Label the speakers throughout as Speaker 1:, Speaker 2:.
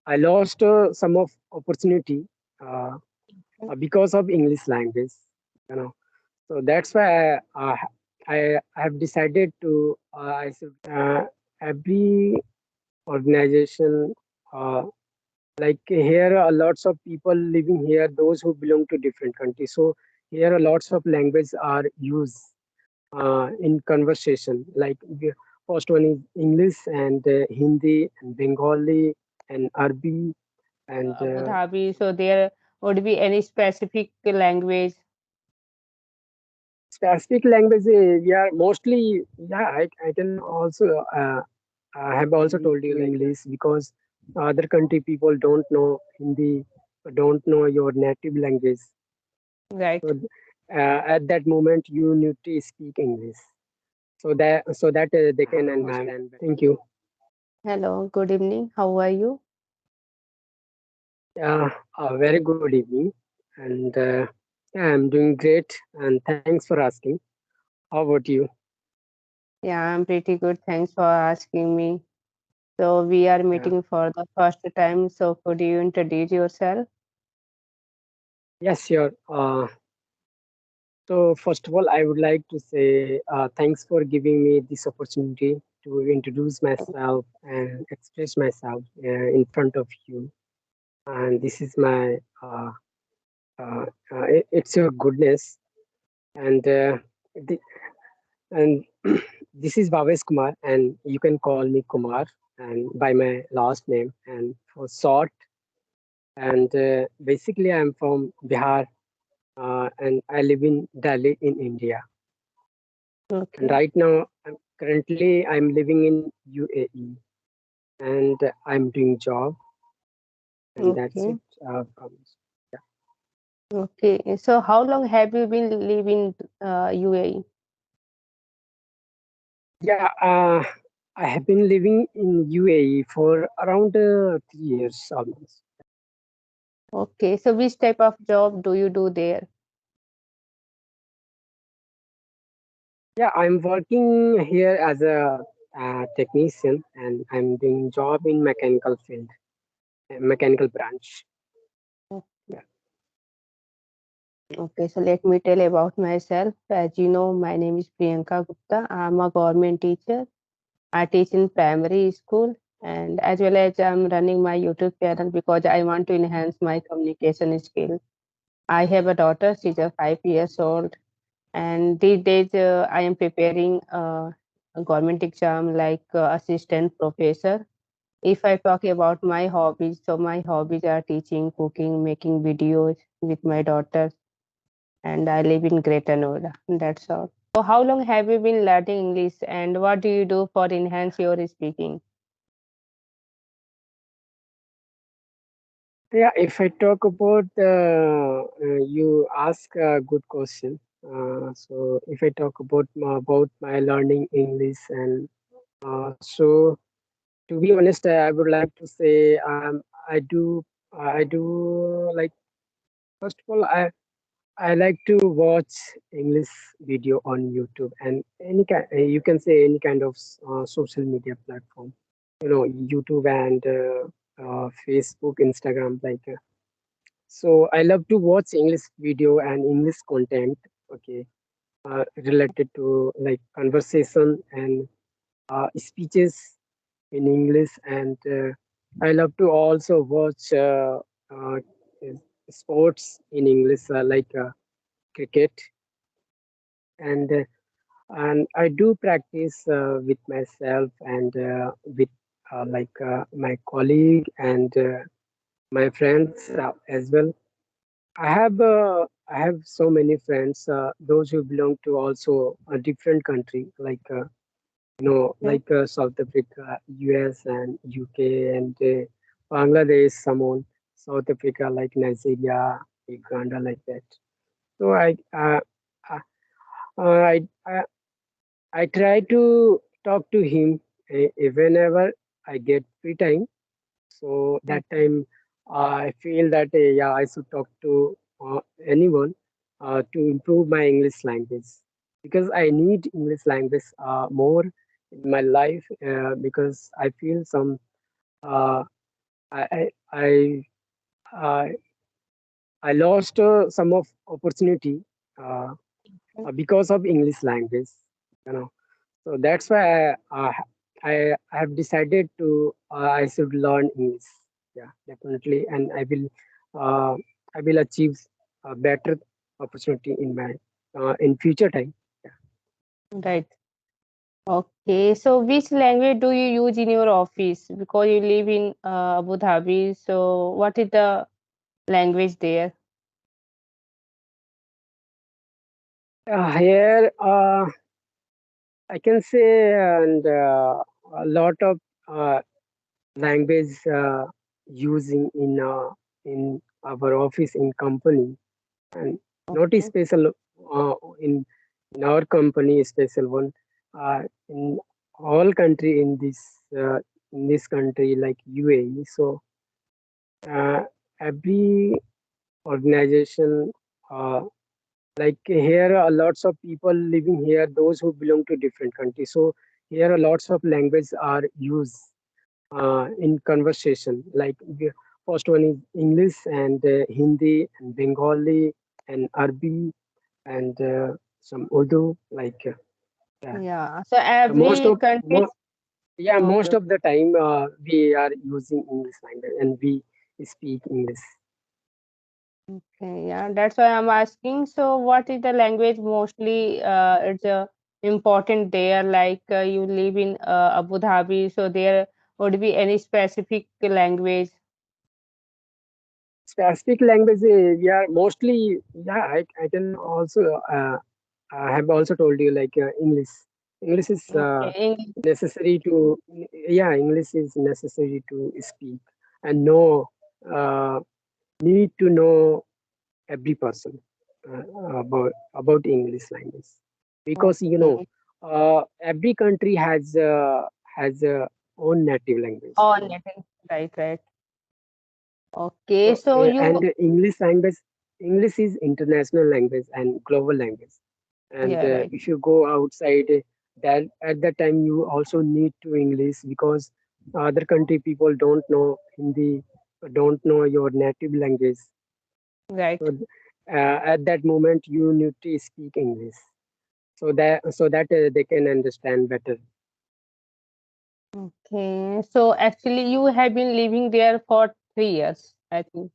Speaker 1: I lost some of opportunity uh, because of English language. You know, so that's why I have decided to I should every organization like here are lots of people living here, those who belong to different countries. So here are lots of languages are used in conversation. Like first one is English and Hindi and Bengali and Arabic and
Speaker 2: Abu Dhabi. So there would be any specific language?
Speaker 1: specific language. Yeah, mostly. Yeah, I can also I have also told you like English because other country people don't know Hindi, don't know your native language. So
Speaker 2: Right.
Speaker 1: at that moment you need to speak English so that they can understand. Thank you.
Speaker 2: Hello, good evening. How are you?
Speaker 1: A very good evening, and yeah, I'm doing great, and thanks for asking. How about you?
Speaker 2: Yeah, I'm pretty good. Thanks for asking me. So we are
Speaker 1: Yeah.
Speaker 2: meeting for the first time. So could you introduce yourself?
Speaker 1: Yes, sure. So first of all, I would like to say thanks for giving me this opportunity to introduce myself and express myself in front of you. And this is my it's your goodness, and the, and this is Bhavesh Kumar, and you can call me Kumar, and by my last name, and for short. And basically, I'm from Bihar, and I live in Delhi in India. And
Speaker 2: Okay.
Speaker 1: right now, I'm living in UAE, and I'm doing job, and that's
Speaker 2: Okay.
Speaker 1: it. Yeah.
Speaker 2: Okay. So how long have you been living UAE?
Speaker 1: Yeah, I have been living in UAE for around 3 years almost.
Speaker 2: Okay. So which type of job do you do there?
Speaker 1: Yeah, I'm working here as a technician, and I'm doing job in mechanical field, mechanical branch. Yeah.
Speaker 2: Okay, so let me tell about myself. As you know, my name is Priyanka Gupta. I'm a government teacher. I teach in primary school, and as well as I'm running my YouTube channel because I want to enhance my communication skills. I have a daughter, she's a 5 years old, and these days I am preparing a government exam like assistant professor. If I talk about my hobbies, so my hobbies are teaching, cooking, making videos with my daughter, and I live in Greater Noida. That's all. So, how long have you been learning English, and what do you do for enhance your speaking?
Speaker 1: Yeah, if I talk about you ask a good question. So if I talk about my learning English, and so to be honest, I would like to say I do like first of all I like to watch English video on YouTube and any kind you can say any kind of social media platform. You know, YouTube and Facebook, Instagram, like. So I love to watch English video and English content. Okay, related to like conversation and speeches in English, and I love to also watch uh, sports in English, like cricket, and I do practice with myself and with my colleague and my friends as well. I have so many friends, those who belong to also a different country, like
Speaker 2: Okay.
Speaker 1: South Africa, US, and UK, and Bangladesh, someone, South Africa, like Nigeria, Uganda, like that. So I, I I try to talk to him whenever I get free time. So that
Speaker 2: Okay.
Speaker 1: time I feel that yeah, I should talk to anyone to improve my English language because I need English language more in my life because I feel some uh, I I, I lost some of opportunity uh, because of English language. You know, so that's why I have decided to I should learn English. Yeah, definitely, and uh, I will achieve a better opportunity in my in future time. Yeah.
Speaker 2: Right. Okay. So which language do you use in your office? Because you live in Abu Dhabi. So what is the language there?
Speaker 1: Here, I can say, and a lot of language using in our office in company, and not a
Speaker 2: Okay.
Speaker 1: special in our company special one in all country uh, in this country like UAE. So uh, every organization uh, like here lots of people living here, those who belong to different countries, so here lots of languages are used in conversation. Like first one is English and Hindi and Bengali and Arabic and some Urdu. Like yeah.
Speaker 2: Yeah. So
Speaker 1: The most
Speaker 2: every
Speaker 1: of
Speaker 2: country.
Speaker 1: yeah,
Speaker 2: Okay.
Speaker 1: most of the time we are using English language and we speak English.
Speaker 2: Okay, yeah, that's why I'm asking. So, what is the language mostly? It's important there. Like you live in Abu Dhabi, so there would be any specific language.
Speaker 1: Specific language, yeah, mostly, yeah, I can also I have also told you like English. English is
Speaker 2: Okay, English.
Speaker 1: necessary to, yeah, English is necessary to speak and know, uh, need to know every person about English language because
Speaker 2: Okay,
Speaker 1: every country has own native language.
Speaker 2: on it. Right, right. Okay,
Speaker 1: So
Speaker 2: so you,
Speaker 1: and English is international language and global language. And
Speaker 2: yeah, right,
Speaker 1: if you go outside, that at that time you also need to English because other country people don't know Hindi, don't know your native language.
Speaker 2: right.
Speaker 1: So at that moment you need to speak English so that they can understand better.
Speaker 2: Okay, so actually, you have been living there for 3 years, I think.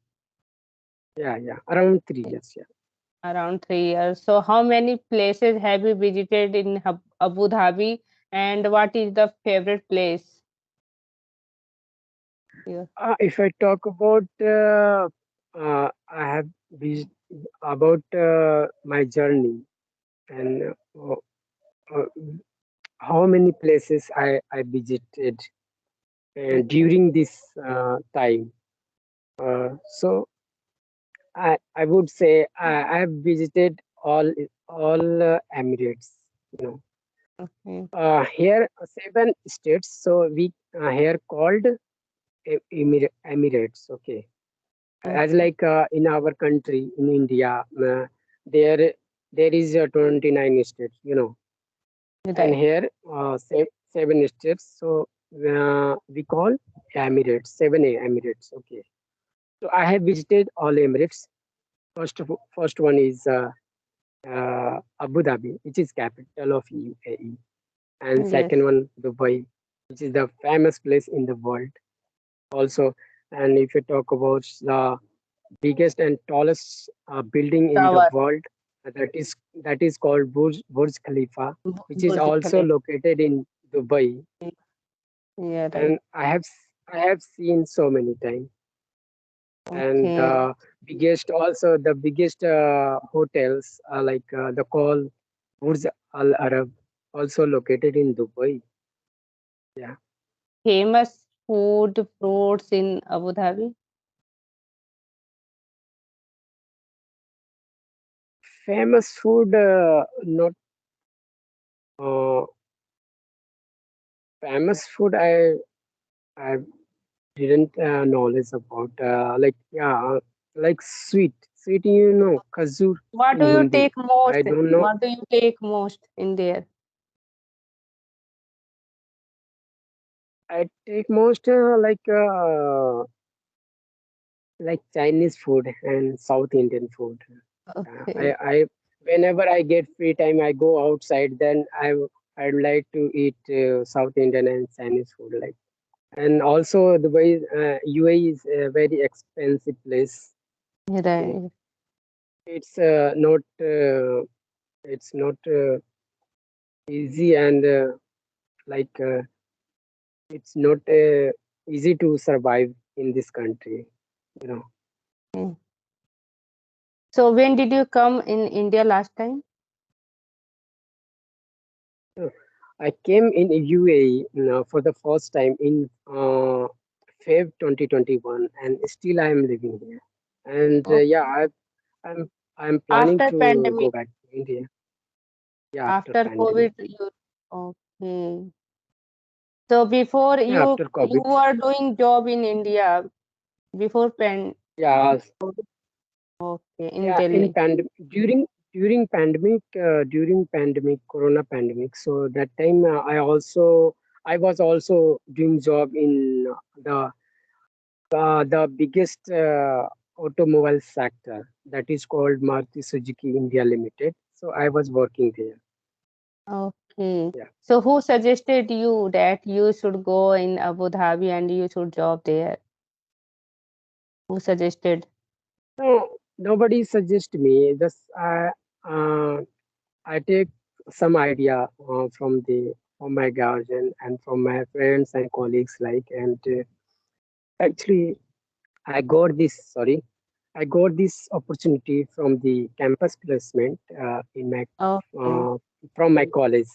Speaker 1: Yeah, yeah, around 3 years. Yeah.
Speaker 2: Around 3 years. So, how many places have you visited in Abu Dhabi, and what is the favorite place here?
Speaker 1: If I talk about, I have vis- about my journey and uh, how many places I visited
Speaker 2: Okay,
Speaker 1: during this time. So I would say I have visited all Emirates. You know,
Speaker 2: okay,
Speaker 1: here 7 states. So we here called Emirates. Okay, as
Speaker 2: okay,
Speaker 1: like in our country in India, there there is 29 states, and
Speaker 2: right.
Speaker 1: here 7 states. So we call Emirates, Emirates. Okay, so I have visited all Emirates. First one is Abu Dhabi, which is capital of UAE, and second
Speaker 2: Yes,
Speaker 1: one Dubai, which is the famous place in the world also. And if you talk about the biggest and tallest building in the
Speaker 2: tower,
Speaker 1: world, that is called Burj Khalifa, which is
Speaker 2: Burj
Speaker 1: also
Speaker 2: Khalifa.
Speaker 1: located in Dubai.
Speaker 2: Yeah, right.
Speaker 1: And I have seen so many times. And
Speaker 2: Okay,
Speaker 1: the biggest hotels like the call Burj Al Arab, also located in Dubai. Yeah,
Speaker 2: famous food, fruits in Abu Dhabi.
Speaker 1: famous food, not uh, famous food. I didn't knowledge about like yeah, like sweet, khazur
Speaker 2: What
Speaker 1: in
Speaker 2: do you
Speaker 1: Hindi.
Speaker 2: take most?
Speaker 1: I don't know.
Speaker 2: What do you take most in there?
Speaker 1: I take most like like Chinese food and South Indian food.
Speaker 2: Okay.
Speaker 1: Whenever I get free time, I go outside. Then I'd like to eat South Indian and Chinese food. Like, and also the way UAE is a very expensive place. Okay,
Speaker 2: Right.
Speaker 1: it's not easy and like it's not easy to survive in this country. You know.
Speaker 2: Okay. So when did you come in India last time?
Speaker 1: So I came in UAE for the first time in Feb 2021, and still I am living here. And yeah,
Speaker 2: Okay.
Speaker 1: I'm I'm planning
Speaker 2: After
Speaker 1: to go
Speaker 2: pandemic,
Speaker 1: back to India. Yeah, after
Speaker 2: after
Speaker 1: pandemic.
Speaker 2: COVID, you okay. So before
Speaker 1: Yeah,
Speaker 2: you
Speaker 1: after
Speaker 2: you
Speaker 1: COVID.
Speaker 2: were doing job in India before pan
Speaker 1: Yeah,
Speaker 2: okay in
Speaker 1: yeah. In
Speaker 2: Delhi.
Speaker 1: during pandemic, Corona pandemic. So that time I was also doing job in the biggest automobile sector that is called Maruti Suzuki India Limited. So I was working there.
Speaker 2: Okay.
Speaker 1: Yeah.
Speaker 2: So who suggested you that you should go in Abu Dhabi and you should job there? Who suggested?
Speaker 1: No, nobody suggest me. Just uh, I take some idea from my guardian and from my friends and colleagues like actually I got this opportunity from the campus placement in my
Speaker 2: Okay,
Speaker 1: uh, from my college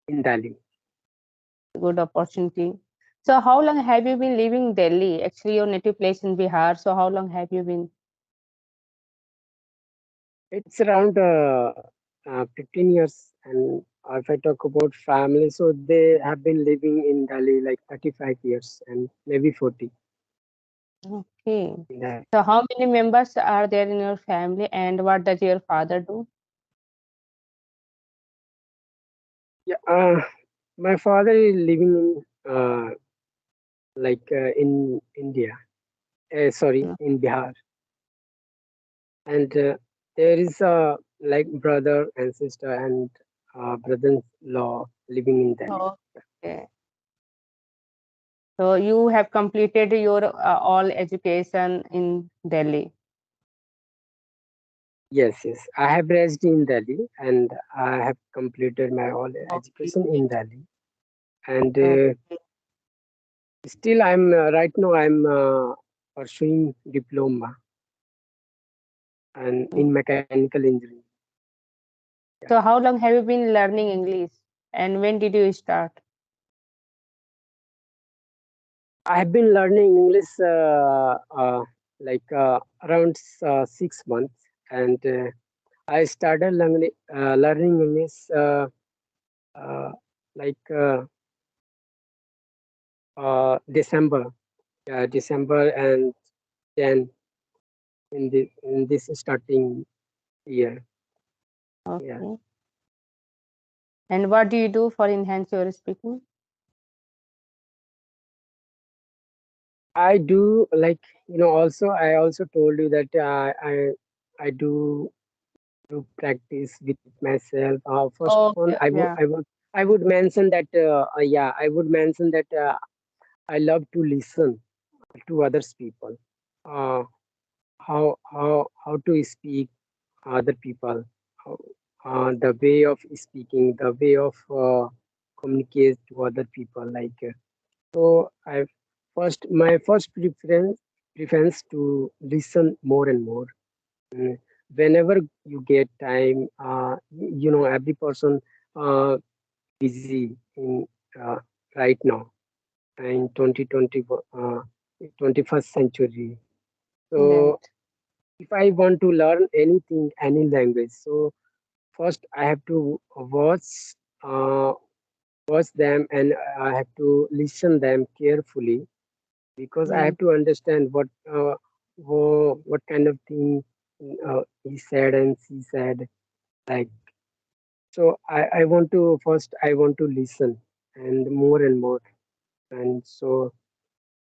Speaker 1: in Delhi.
Speaker 2: good opportunity. So how long have you been living Delhi? Actually, your native place in Bihar. So how long have you been?
Speaker 1: It's around 15 years, and if I talk about family, so they have been living in Delhi like 35 years and maybe 40
Speaker 2: Okay.
Speaker 1: in that.
Speaker 2: So how many members are there in your family and what does your father do?
Speaker 1: Yeah, my father is living in India, sorry,
Speaker 2: No.
Speaker 1: in Bihar, and there is like brother and sister and brother-in-law living in Delhi.
Speaker 2: Okay. So you have completed your all education in Delhi.
Speaker 1: Yes, yes. I have raised in Delhi and I have completed my all education
Speaker 2: Okay.
Speaker 1: in Delhi. And
Speaker 2: Okay.
Speaker 1: still, I'm right now I'm pursuing diploma and in mechanical engineering. Yeah.
Speaker 2: So how long have you been learning English and when did you start?
Speaker 1: I have been learning English around 6 months, and I started learning English uh, like December, December and then in this starting year. Yeah,
Speaker 2: Okay. And what do you do for enhance your speaking?
Speaker 1: I do like Also, I also told you that I do practice with myself. First of all,
Speaker 2: Okay. Yeah.
Speaker 1: I would mention that I would mention that I love to listen to others people. Uh, how to speak other people, how, the way of speaking, the way of communicate to other people. So I my first preference to listen more and more. Mm, Whenever you get time, every person uh, busy in right now in 2020, 21st century. So
Speaker 2: Right.
Speaker 1: if I want to learn anything, any language, so first I have to uh, watch them, and I have to listen them carefully because I
Speaker 2: Mm,
Speaker 1: have to understand what kind of thing he said and she said. Like so, I want to first I want to listen and more, and so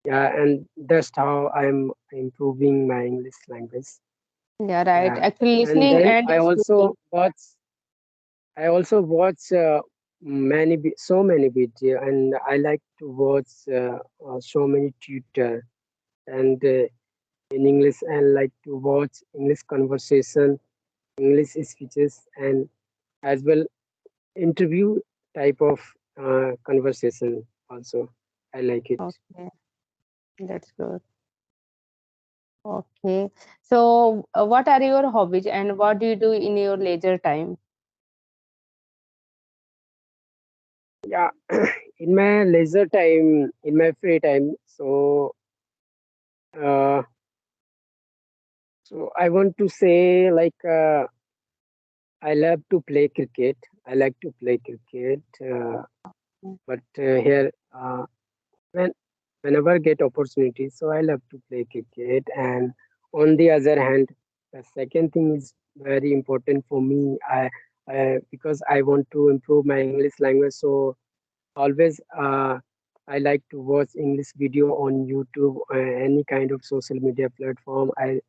Speaker 1: Yeah, and that's how I'm improving my English language.
Speaker 2: Yeah, right.
Speaker 1: Yeah,
Speaker 2: Actually,
Speaker 1: and
Speaker 2: listening
Speaker 1: then
Speaker 2: and speaking.
Speaker 1: I also watch so many video, and I like to watch so many tutor and in English, and like to watch English conversation, English speeches, and as well interview type of conversation also. I like it.
Speaker 2: Okay, that's good. Okay. So, what are your hobbies and what do you do in your leisure time?
Speaker 1: Yeah, in my leisure time, in my free time, uh, so I want to say like I love to play cricket. I like to play cricket, but here when whenever I get opportunity, so I love to play cricket. And on the other hand, the second thing is very important for me. Because I want to improve my English language, so always I like to watch English video on YouTube, any kind of social media platform. I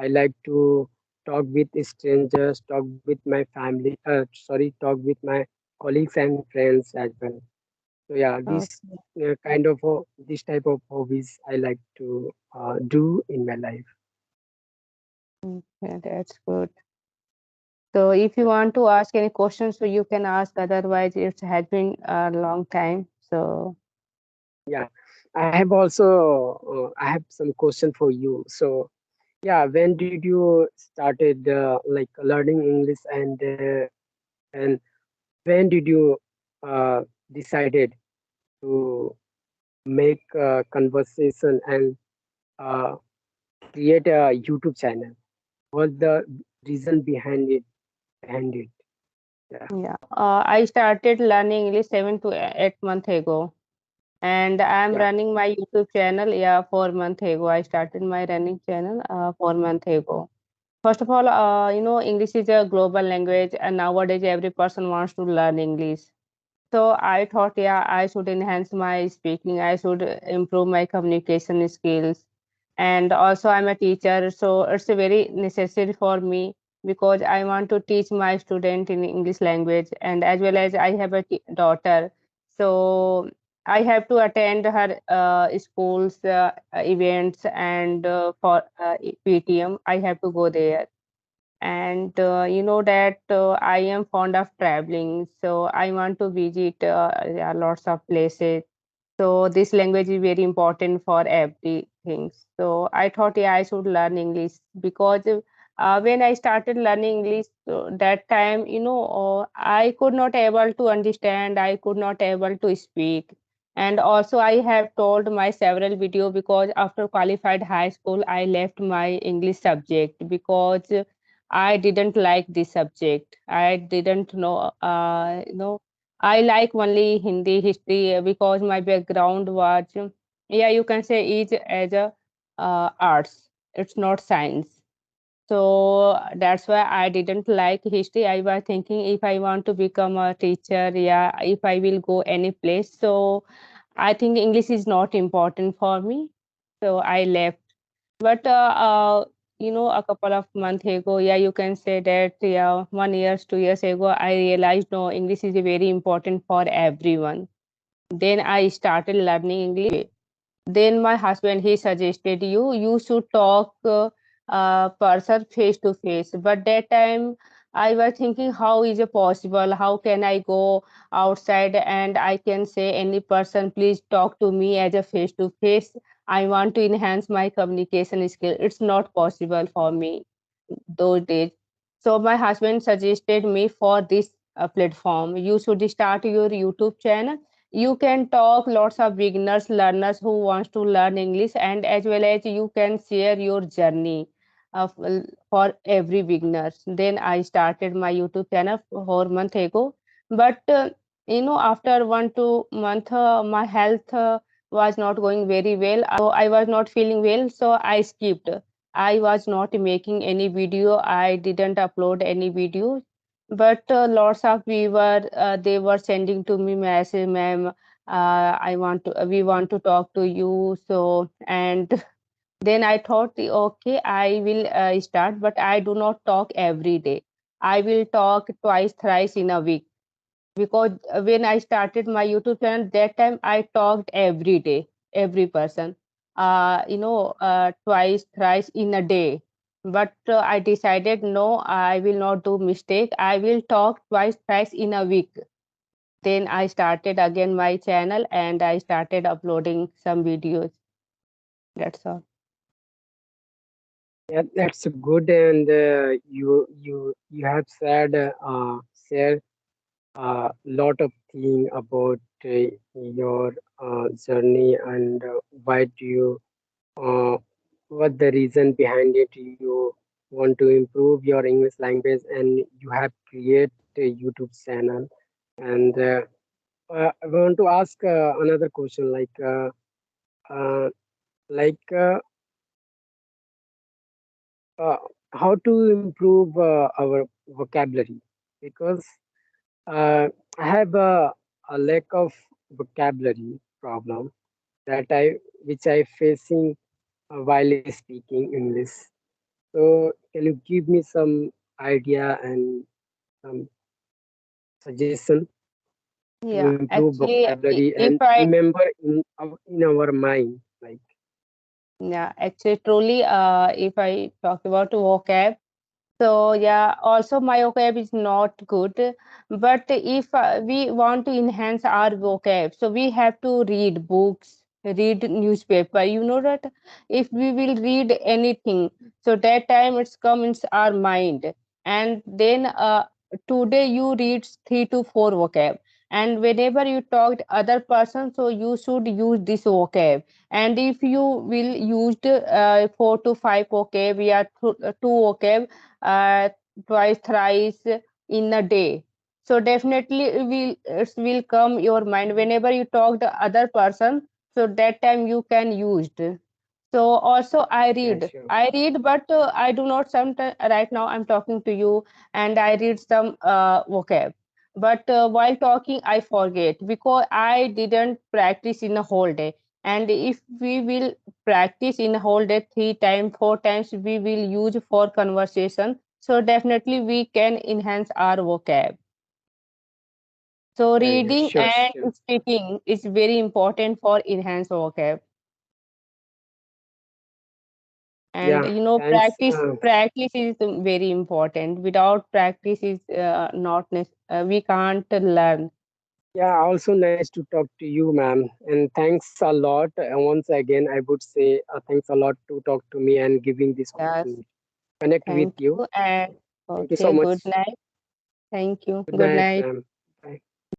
Speaker 1: like to talk with strangers, talk with my family, talk with my colleagues and friends as well. So yeah,
Speaker 2: Okay,
Speaker 1: this type of hobbies I like to do in my life.
Speaker 2: yeah, that's good. So, if you want to ask any questions, so you can ask. Otherwise, it has been a long time. So,
Speaker 1: Yeah, I have also I have some question for you. So yeah, when did you started like learning English, and when did you uh, decided to make a conversation and uh, create a YouTube channel? What's the reason behind it? Behind it? Yeah,
Speaker 2: yeah, I started learning English 7 to 8 months ago, and I'm
Speaker 1: yeah,
Speaker 2: running my YouTube channel. Yeah, 4 months ago, I started my running channel. 4 months ago. First of all, English is a global language, and nowadays every person wants to learn English. So I thought, yeah, I should enhance my speaking. I should improve my communication skills. And also, I'm a teacher, so it's very necessary for me because I want to teach my student in English language, and as well as I have a daughter, so I have to attend her school's events and for PTM, I have to go there. And you know that I am fond of traveling, so I want to visit yeah, lots of places. So this language is very important for everything. So I thought, yeah, I should learn English because when I started learning English, that time, I could not able to understand, I could not able to speak. And also I have told my several video because after qualified high school, I left my English subject because I didn't like this subject. I didn't know, I like only Hindi history because my background was, yeah, you can say is as a arts. It's not science. So that's why I didn't like history. I was thinking if I want to become a teacher, yeah, if I will go any place. So I think English is not important for me. So I left. But a couple of months ago, yeah, you can say that, yeah, 1 year, 2 years ago, I realized no, English is very important for everyone. Then I started learning English. Then my husband he suggested you should talk person face to face. But that time I was thinking, how is it possible? How can I go outside and I can say any person, please talk to me as a face to face? I want to enhance my communication skill. It's not possible for me those days. So my husband suggested me for this platform. You should start your YouTube channel. You can talk lots of beginners, learners who wants to learn English, and as well as you can share your journey of, for every beginners. Then I started my YouTube channel 4 months ago. But after 1 2 month, my health was not going very well. I was not feeling well, so I skipped. I was not making any video. I didn't upload any video. But lots of viewers they were sending to me message, ma'am. we want to talk to you. So, and then I thought, okay, I will start, but I do not talk every day. I will talk twice, thrice in a week, because when I started my YouTube channel, that time I talked every day, every person, twice, thrice in a day. But I decided, no, I will not do mistake. I will talk twice, thrice in a week. Then I started again my channel and I started uploading some videos. That's all.
Speaker 1: Yeah, that's good, and you have said share a lot of thing about your journey and why do you what the reason behind it you want to improve your English language and you have created a YouTube channel and I want to ask another question uh, like uh, how to improve our vocabulary because uh, I have a lack of vocabulary problem that I which I facing while speaking English. So can you give me some idea and some suggestion to
Speaker 2: Yeah,
Speaker 1: improve
Speaker 2: actually,
Speaker 1: vocabulary
Speaker 2: if
Speaker 1: and
Speaker 2: I
Speaker 1: remember in our mind like
Speaker 2: yeah, actually, truly, if I talk about vocab, so yeah, also my vocab is not good. But if we want to enhance our vocab, so we have to read books, read newspaper. You know that if we will read anything, so that time it's come in our mind, and then today you read 3 to 4 vocab, and whenever you talk to other person, so you should use this vocab. And if you will use 4 to 5 vocab, yeah, two vocab uh, twice, thrice in a day. So definitely it will come your mind whenever you talk the other person. So that time you can use it. So also I
Speaker 1: yeah
Speaker 2: read.
Speaker 1: sure
Speaker 2: I read, but I do not. Sometimes right now I'm talking to you, and I read some vocab. But while talking, I forget because I didn't practice in a whole day. And if we will practice in a whole day 3 times, 4 times, we will use for conversation. So definitely we can enhance our vocab. So
Speaker 1: yeah
Speaker 2: reading
Speaker 1: sure
Speaker 2: and
Speaker 1: sure
Speaker 2: speaking is very important for enhanced vocab. And
Speaker 1: yeah thanks
Speaker 2: practice is very important. Without practice is we can't learn.
Speaker 1: yeah, also nice to talk to you, ma'am. And thanks a lot. Once again, I would say thanks a lot to talk to me and giving this
Speaker 2: Yes,
Speaker 1: opportunity. Connect with
Speaker 2: thank
Speaker 1: you.
Speaker 2: you. And
Speaker 1: Thank you so
Speaker 2: okay,
Speaker 1: much.
Speaker 2: good night. Thank you,
Speaker 1: Good
Speaker 2: good
Speaker 1: night,
Speaker 2: night.
Speaker 1: ma'am.